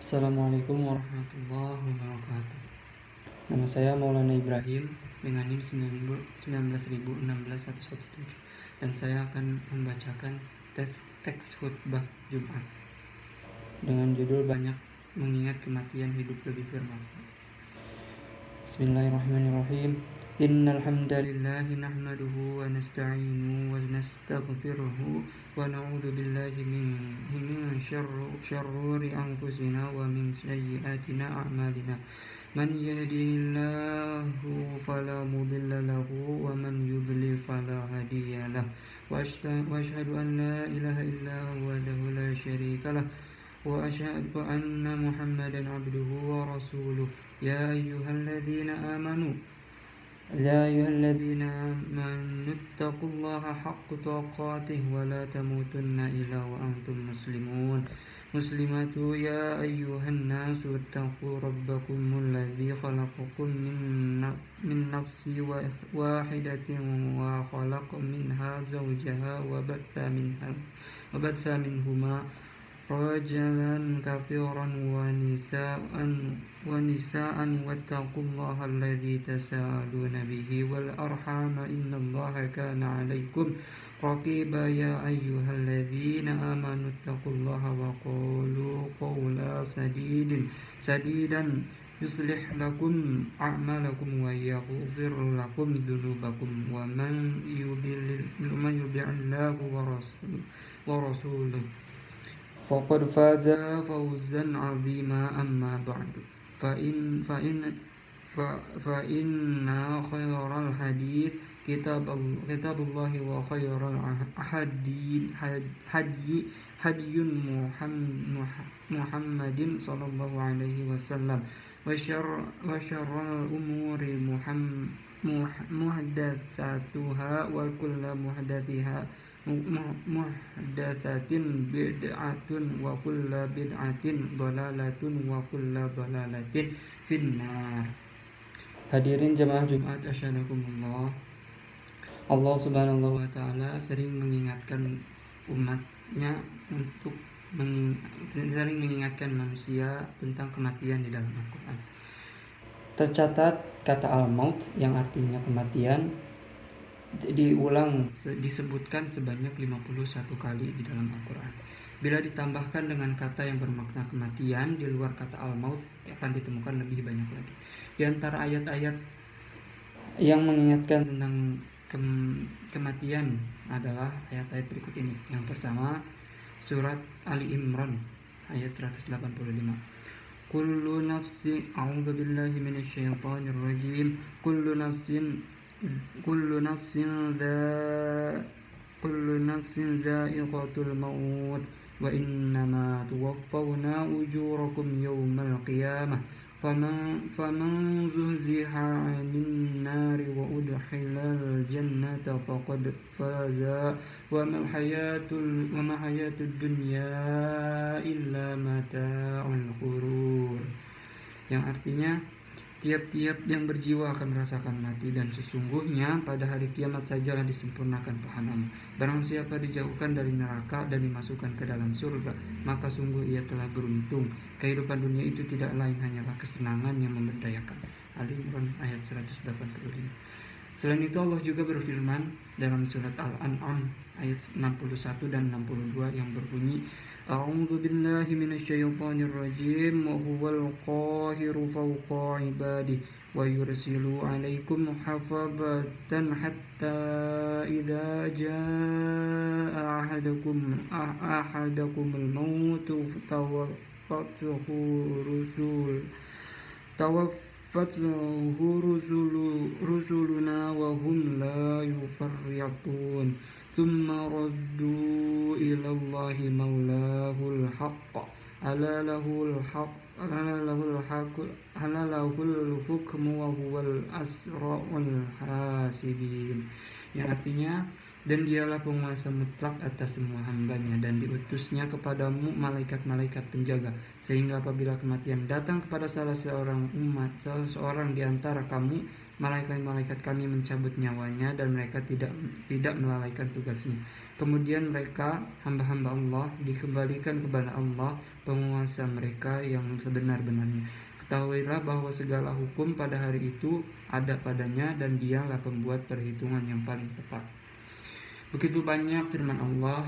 Assalamualaikum warahmatullahi wabarakatuh. Nama saya Maulana Ibrahim dengan NIM 1916117 dan saya akan membacakan teks khutbah Jumat dengan judul Banyak Mengingat Kematian Hidup Lebih Bermakna. Bismillahirrahmanirrahim. Innal hamdalillahi nahmaduhu wa nasta'inuhu wa nastaghfiruhu wa na'udzu billahi min syarruri anfusina wa min sayyiati a'malina. Man yahdihillahu fala mudilla lahu wa man yudlil fala hadiya lahu. Wa asyhadu an la ilaha illa huwa wahdahu la syarika lahu wa asyhadu anna Muhammadan abduhu wa rasuluh. Ya ayyuhalladzina amanu ittaqullaha haqqa tuqatih wa la tamutunna illa wa antum muslimun. Muslimatu ya ayyuhan nasu ittaqu rabbakumul ladzi khalaqakum min nafsin wahidatin wa khalaqa minha zawjaha wa batha minhuma rajalan katsiran wa nisaan wattaqullaha alladzi tasaaluna bihi wal arhama innallaha kana 'alaikum raqiba. Ya ayyuhalladzina amanu taqullaha wa qulu qawlan sadidan yuslih lakum a'malakum wa yaghfir lakum dhunubakum wa man yuti'illaha wa rasulahu faqad faza fawzan 'azima. Amma ba'du fa inna khairal hadits kitabullahi wa khairal hadiyun Muhammadin sallallahu alaihi wasallam wa syarrul umuri muhdatsatuha wa kullu muhdatsatin bid'atun wa kullu bid'atin dhalalatun wa kullu dhalalatin finnar. Hadirin jemaah Jumat asyhadakumullah. Allah Subhanahu wa taala sering mengingatkan umatnya sering mengingatkan manusia tentang kematian di dalam Al-Qur'an. Tercatat kata al-maut yang artinya kematian disebutkan sebanyak 51 kali di dalam Al-Quran. Bila ditambahkan dengan kata yang bermakna kematian di luar kata al-maut, akan ditemukan lebih banyak lagi. Di antara ayat-ayat yang mengingatkan tentang kematian adalah ayat-ayat berikut ini. Yang pertama, surat Ali Imran ayat 185. Kullu nafsin a'udzubillahi minasyaitonir rajim. Kullu nafsin dha'iqatul maut wa innama tuwaffawna ujurakum yawmal qiyamah faman zuhziha 'anil nari wa udkhilal jannata faqad faza wa mal hayatud dunya illa mata'ul ghurur. Yang artinya, tiap-tiap yang berjiwa akan merasakan mati, dan sesungguhnya pada hari kiamat sajalah disempurnakan pahalanya. Barang siapa dijauhkan dari neraka dan dimasukkan ke dalam surga, maka sungguh ia telah beruntung. Kehidupan dunia itu tidak lain hanyalah kesenangan yang memberdayakan. Ali Imran ayat 185. Selain itu Allah juga berfirman dalam surat Al-An'am ayat 61 dan 62 yang berbunyi, A'udzu billahi minasyaitonir rajim wa huwal qahiru fawqa ibadihi wa yursilu 'alaikum hafazatan hatta idza jaa ahadakumul maut tawaffathu rusuluna wa hum la yufarritun thumma raddu ila Allahi maulahul haqq ala lahul hukmu wa huwal asra'ul hasibin. Yang artinya, dan dialah penguasa mutlak atas semua hambanya, dan diutusnya kepadamu malaikat-malaikat penjaga, sehingga apabila kematian datang kepada salah seorang di antara kamu, malaikat-malaikat kami mencabut nyawanya dan mereka tidak melalaikan tugasnya. Kemudian mereka, hamba-hamba Allah, dikembalikan kepada Allah, penguasa mereka yang sebenar-benarnya. Ketahuilah bahwa segala hukum pada hari itu ada padanya dan dialah pembuat perhitungan yang paling tepat. Begitu banyak firman Allah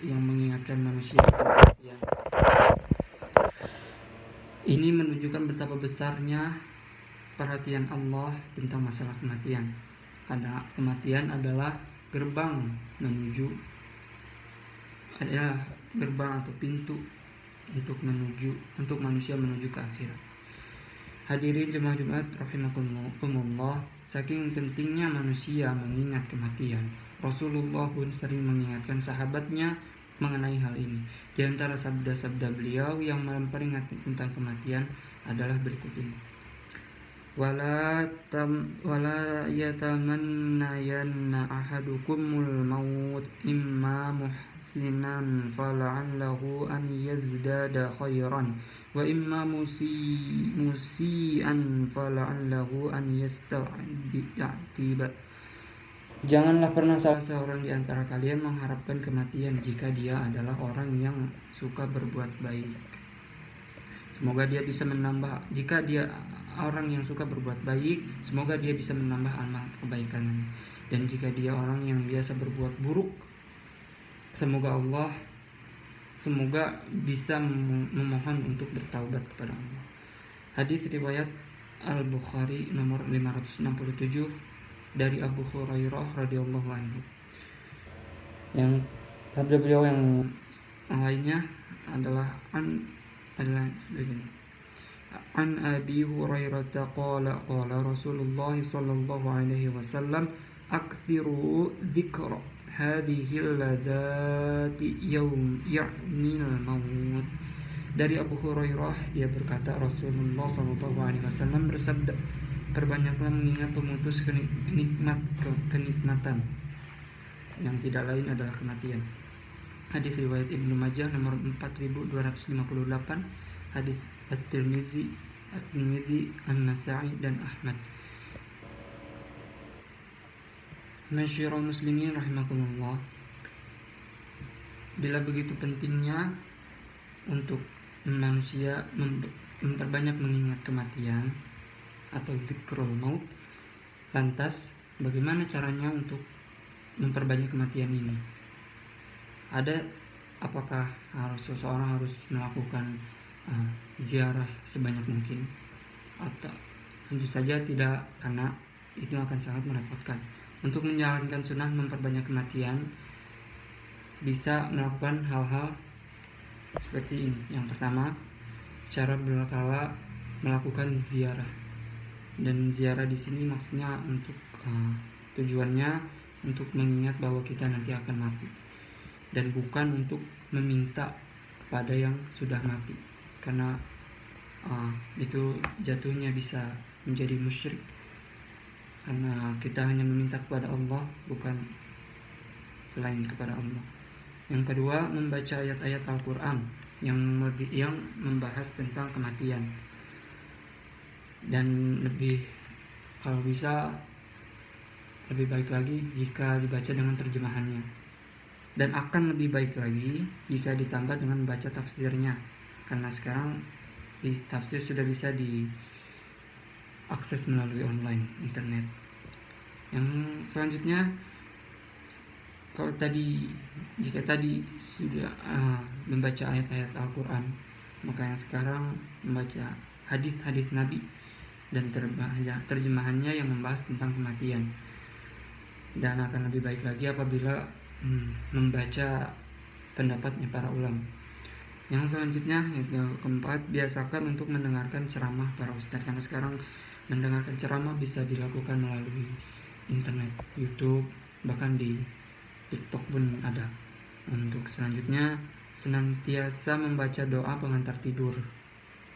yang mengingatkan manusia kematian. Ini menunjukkan betapa besarnya perhatian Allah tentang masalah kematian. Karena kematian adalah gerbang atau pintu untuk manusia menuju ke akhirat. Hadirin jemaah Jumat rahimakumullah, saking pentingnya manusia mengingat kematian, Rasulullah pun sering mengingatkan sahabatnya mengenai hal ini. Di antara sabda-sabda beliau yang memperingatkan tentang kematian adalah berikut ini. Wala yatamannayanna ahadukumul maut imma muhsinan fala'allahu an yazdada khairan wa imma musian fala'allahu an yasta'tiba. Janganlah pernah salah seorang di antara kalian mengharapkan kematian jika dia adalah orang yang suka berbuat baik. Semoga dia bisa menambah, jika dia orang yang suka berbuat baik, semoga dia bisa menambah amal kebaikannya. Dan jika dia orang yang biasa berbuat buruk, semoga bisa memohon untuk bertaubat kepada Allah. Hadis riwayat Al-Bukhari nomor 567 dari Abu Hurairah radhiyallahu anhu. Yang sabda beliau yang lainnya adalah begini. An Abi Hurairah qala Rasulullah sallallahu alaihi wasallam akthiru dzikra hadhihi alladzati ya'nil maut. Dari Abu Hurairah, dia berkata, Rasulullah sallallahu alaihi wasallam bersabda, perbanyaklah mengingat pemutus kenikmatan yang tidak lain adalah kematian. Hadis riwayat Ibnu Majah nomor 4258, hadis At-Tirmizi, An-Nasa'i dan Ahmad. Masyarul muslimin rahimakumullah, bila begitu pentingnya untuk manusia memperbanyak mengingat kematian atau zikrul maut, lantas bagaimana caranya untuk memperbanyak kematian ini? Apakah seseorang harus melakukan ziarah sebanyak mungkin? Atau tentu saja tidak, karena itu akan sangat merepotkan. Untuk menjalankan sunnah memperbanyak kematian, bisa melakukan hal-hal seperti ini. Yang pertama, secara berkala melakukan ziarah. Dan ziarah di sini maksudnya untuk tujuannya untuk mengingat bahwa kita nanti akan mati, dan bukan untuk meminta kepada yang sudah mati, karena itu jatuhnya bisa menjadi musyrik, karena kita hanya meminta kepada Allah, bukan selain kepada Allah. Yang kedua, membaca ayat-ayat Al-Quran yang membahas tentang kematian, dan kalau bisa lebih baik lagi jika dibaca dengan terjemahannya, dan akan lebih baik lagi jika ditambah dengan membaca tafsirnya, karena sekarang tafsir sudah bisa diakses melalui online, internet. Yang selanjutnya, jika tadi sudah membaca ayat-ayat Al-Quran, maka yang sekarang membaca hadis-hadis Nabi dan terjemahannya yang membahas tentang kematian. Dan akan lebih baik lagi apabila membaca pendapatnya para ulama. Yang selanjutnya, yang keempat, biasakan untuk mendengarkan ceramah para ustadz, karena sekarang mendengarkan ceramah bisa dilakukan melalui internet, YouTube, bahkan di TikTok pun ada. Untuk selanjutnya, senantiasa membaca doa pengantar tidur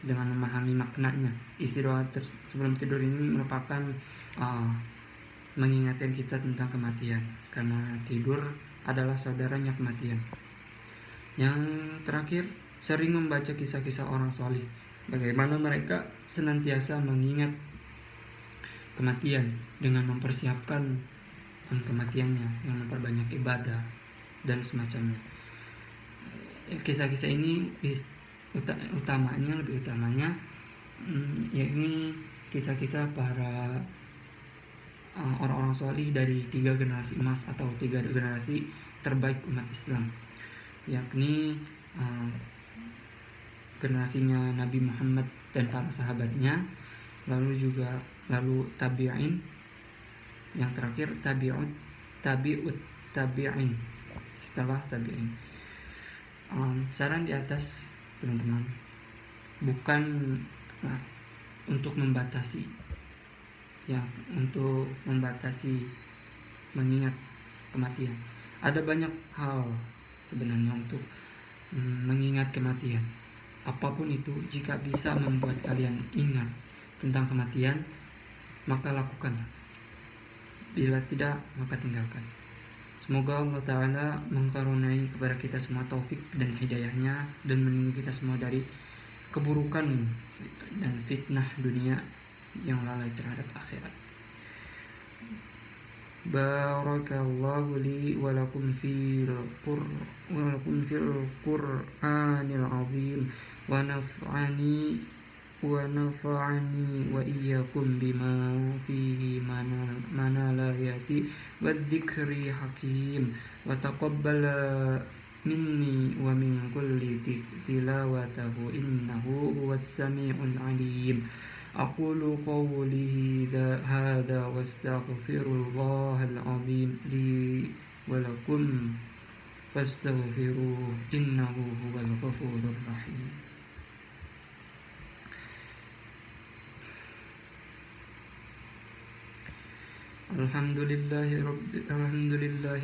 dengan memahami maknanya. Isi doa sebelum tidur ini merupakan mengingatkan kita tentang kematian, karena tidur adalah saudaranya kematian. Yang terakhir, sering membaca kisah-kisah orang salih, bagaimana mereka senantiasa mengingat kematian dengan mempersiapkan kematiannya, yang memperbanyak ibadah dan semacamnya. Kisah-kisah ini lebih utamanya yakni kisah-kisah para orang-orang solih dari 3 generasi emas atau 3 generasi terbaik umat Islam, yakni generasinya Nabi Muhammad dan para sahabatnya, lalu tabi'in, yang terakhir tabi'ut tabi'in setelah tabi'in. Saran di atas, teman-teman, bukan untuk membatasi mengingat kematian. Ada banyak hal sebenarnya untuk mengingat kematian. Apapun itu, jika bisa membuat kalian ingat tentang kematian, maka lakukanlah. Bila tidak, maka tinggalkan. Semoga Allah Ta'ala mengkaruniai kepada kita semua taufik dan hidayahnya, dan melindungi kita semua dari keburukan dan fitnah dunia yang lalai terhadap akhirat. Barakallahu li wa lakum fil Qur'anil azim wa nafa'ani wa iyyakum bima fihi manalayati wa dzikri hakim wa taqabbala minni wa min kulli tilawatahu innahu huwas sami'ul alim. Aqulu qawli hadha wa astaghfirullahal azim li wa lakum fastaghfiruhu innahu huwal ghafurur rahim. Alhamdulillahi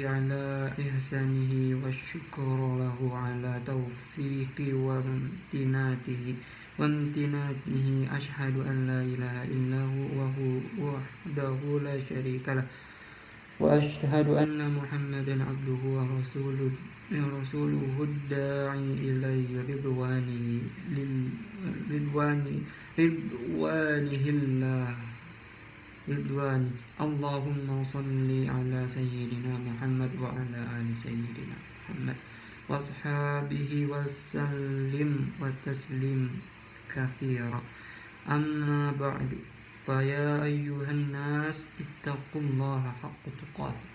ala ihsanihi wa syukru lahu ala taufiqi wa amtinatihi ashhadu an la ilaha illahu wa wahdahu la syarika lah wa ashhadu anna muhammadan abduhu wa rasuluhu da'i ilaihi ridwani. Allahumma salli ala sayyidina Muhammad wa ala ali sayyidina Muhammad wa ashabihi wa sallim wa taslim kathira. Amma ba'du, fa ya ayyuhan nas ittaqullaha haqqa tuqatih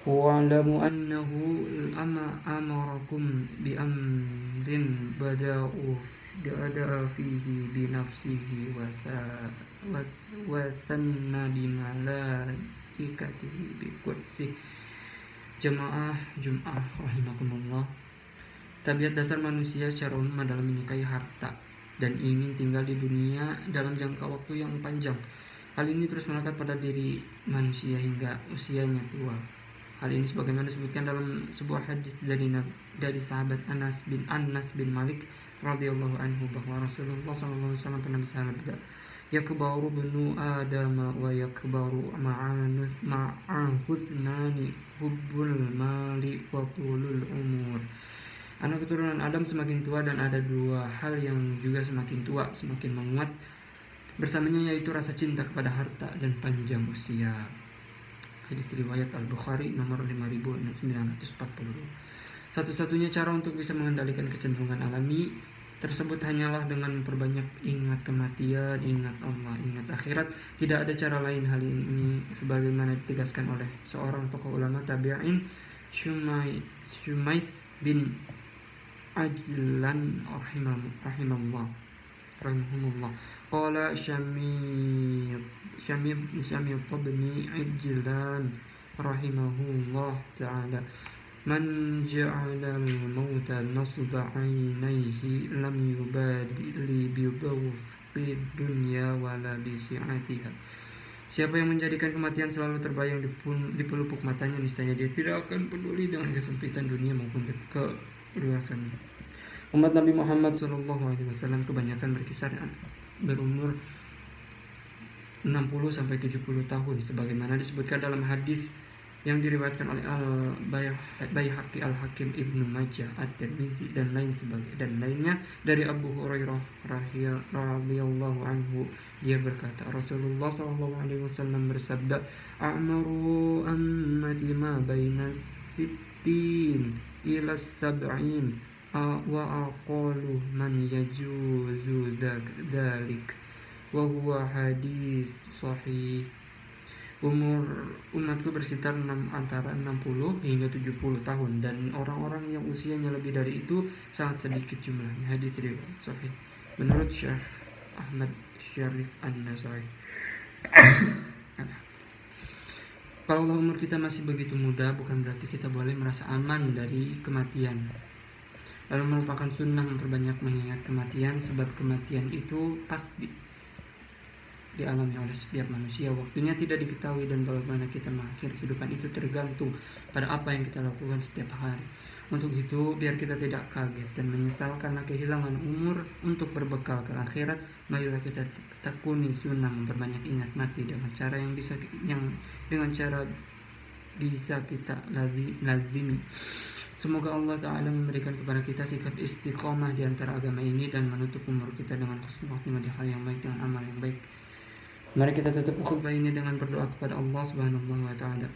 wa alamu annahu amarakum bi amrin bada'a fihi bi nafsihi wa thanna bi malaikatihi bi qudsi. Jamaah Jum'ah rahimakumullah. Tabiat dasar manusia secara umum adalah menyukai harta dan ingin tinggal di dunia dalam jangka waktu yang panjang. Hal ini terus melekat pada diri manusia hingga usianya tua. Hal ini sebagaimana disebutkan dalam sebuah hadis dari sahabat Anas bin Malik radhiyallahu anhu, bahwa Rasulullah SAW pernah bersabda, yakbaru benu Adam wa yakbaru ma'ahuthnani hubbul mali wa tulul umur. Anak keturunan Adam semakin tua dan ada 2 hal yang juga semakin tua semakin menguat bersamanya, yaitu rasa cinta kepada harta dan panjang usia. Hadis riwayat Al-Bukhari nomor 5942. Satu-satunya cara untuk bisa mengendalikan kecenderungan alami tersebut hanyalah dengan memperbanyak ingat kematian, ingat Allah, ingat akhirat. Tidak ada cara lain. Hal ini sebagaimana ditegaskan oleh seorang tokoh ulama tabi'in, Shumaits bin Ajlan rahimahullah. Qala Shamit bin Ajlan rahimahullah ta'ala, man ja'ala al-mauta nasba 'ainaihi lam yubadili bi dhawqi dunya wala bi si'atiha. Siapa yang menjadikan kematian selalu terbayang di pelupuk matanya, niscaya dia tidak akan peduli dengan kesempitan dunia maupun keluasannya. Umat Nabi Muhammad SAW kebanyakan berumur 60-70 tahun, sebagaimana disebutkan dalam hadis yang diriwayatkan oleh Al-Baihaqi, Al-Hakim, Ibnu Majah, At-Tirmizi dan lainnya dari Abu Hurairah radhiyallahu anhu. Dia berkata, Rasulullah SAW bersabda, "A'maru ummati ma baina sittin ila sab'in wa aqalu man yajuzu dzalik wa huwa hadis sahih." Umur umatku bersekitar antara 60 hingga 70 tahun, dan orang-orang yang usianya lebih dari itu sangat sedikit jumlahnya. Hadis riwayat sahih menurut Syekh Ahmad Syarif An-Nasai. Kalau umur kita masih begitu muda, bukan berarti kita boleh merasa aman dari kematian. Lalu merupakan sunnah memperbanyak mengingat kematian, sebab kematian itu pasti dialami oleh setiap manusia. Waktunya tidak diketahui, dan bagaimana kita mengakhiri kehidupan itu tergantung pada apa yang kita lakukan setiap hari. Untuk itu, biar kita tidak kaget dan menyesal karena kehilangan umur untuk berbekal ke akhirat, marilah kita tekuni sunnah memperbanyak ingat mati dengan cara bisa kita lazimi. Semoga Allah Ta'ala memberikan kepada kita sikap istiqomah di antara agama ini dan menutup umur kita dengan husnul khotimah di hal yang baik, dengan amal yang baik. Mari kita tutup khutbah ini dengan berdoa kepada Allah Subhanahu wa Ta'ala.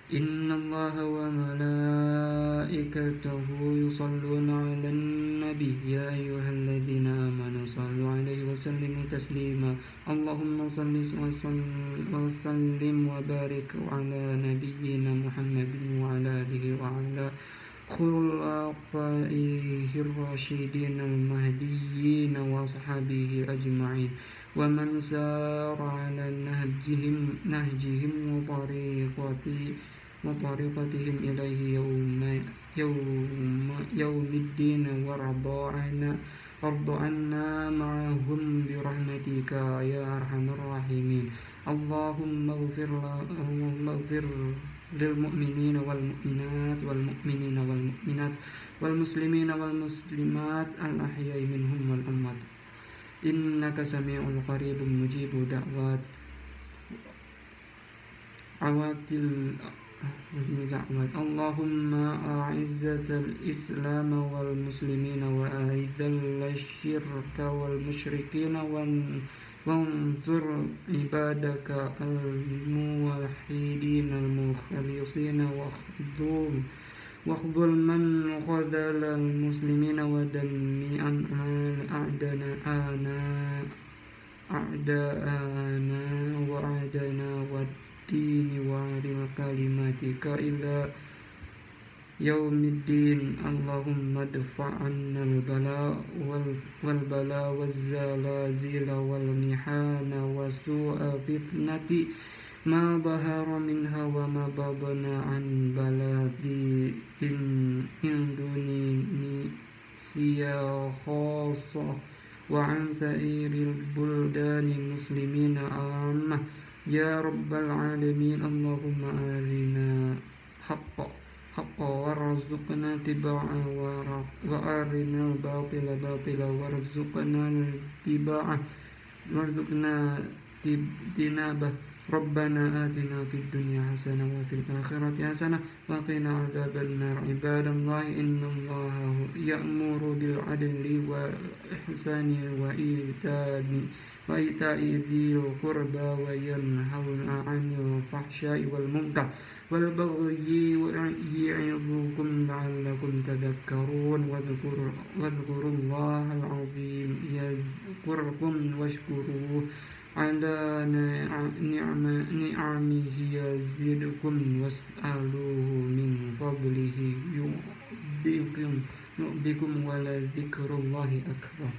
Innallaha wa malaikatahu yusalluna 'alan nabi ya ayyuhalladzina amanu sallu 'alaihi wa sallimu taslima. Allahumma salli wa sallim wa barik 'ala nabiyyina Muhammadin wa 'ala alihi wa 'ala khulafaihi ar-rasyidin al-mahdiyyin wa ashabihi ajma'in wa man sara 'ala nahjihim wa tariqatihim ilaihi yawmiddin warda 'anna ma'ahum bi rahmatika ya arhamar rahimin. Allahumma ighfir lil mu'minina wal mu'minat wal mu'minina wal mu'minat wal muslimina wal muslimat al ahya'i minhum wal amwat innaka sami'un qaribun mujibu da'wat awatil da'wat. Allahumma a'izzatal islam wal muslimina wa a'idhal syirka wal musyrikina وانصر عبادك الموحدين المخلصين واخذل من خذل المسلمين ودمر أعداءنا وأعداءنا والدين وعلى كلماتك إلى يوم الدين. اللهم ادفع عنا البلاء والزلازل والمحن وسوء فتنة ما ظهر منها وما بطن عن بلد إندونيسيا خاصة وعن سائر البلدان المسلمين عامة يا رب العالمين. اللهم أرنا حقا وارزقنا اتباعه وأرنا الباطل باطلا وارزقنا اجتنابه. ربنا آتنا في الدنيا حسنة وفي الآخرة حسنة وقنا عذاب النار. عباد الله إن الله يأمر بالعدل والإحسان وإيتاء ذي القربى وينهى عن الفحشاء والمنكر والبغي يعظكم لعلكم تذكرون. واذكروا الله العظيم يذكركم واشكروه على نعمه يزدكم واسألوه من فضله يؤتكم ولذكر الله أكبر.